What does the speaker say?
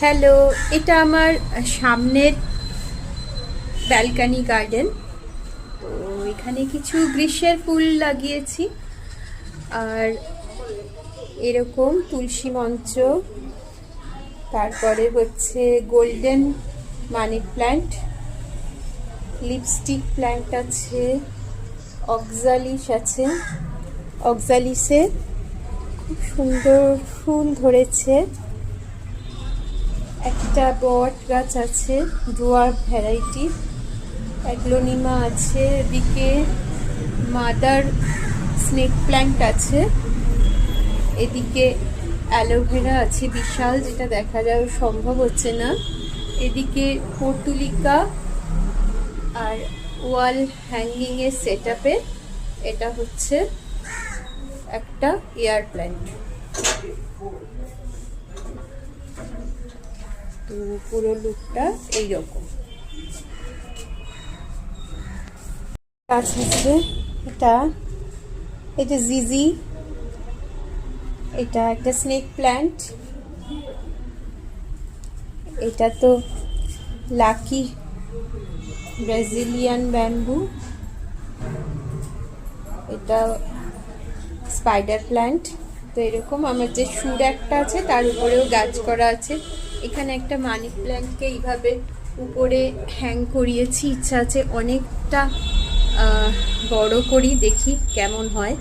Hello, এটা আমার সামনের ব্যালকনি গার্ডেন। তো এখানে কিছু গ্রীষ্মের ফুল লাগিয়েছি, আর এরকম তুলসী মঞ্চ, তারপরে হচ্ছে golden money plant, lipstick plant আছে, অক্সালিস আছে। অক্সালিসে খুব সুন্দর ফুল ধরেছে। একটা বট গাছ আছে, ডোয়ার্ফ ভ্যারাইটি। অ্যাগ্লোনিমা আছে, এদিকে মাদার স্নেক প্ল্যান্ট আছে, এদিকে অ্যালোভেরা আছে বিশাল, যেটা দেখা যাওয়া সম্ভব হচ্ছে না। এদিকে পর্তুলিকা, আর ওয়াল হ্যাঙ্গিং এর সেট আপে এটা হচ্ছে একটা এয়ার প্ল্যান্ট। তো পুরো লুকটা এইরকম। গাছ আছে, এটা জিজি, এটা একটা স্নেক প্ল্যান্ট। এটা তো লাকি ব্রাজিলিয়ান ব্যাম্বু। এটা স্পাইডার প্ল্যান্ট। তো এরকম আমার যে সুর একটা আছে তার উপরেও গাছ করা আছে। এখানে একটা মানি প্ল্যান্টকে এইভাবে উপরে হ্যাং করিয়েছি, ইচ্ছা আছে অনেকটা বড় করি, দেখি কেমন হয়।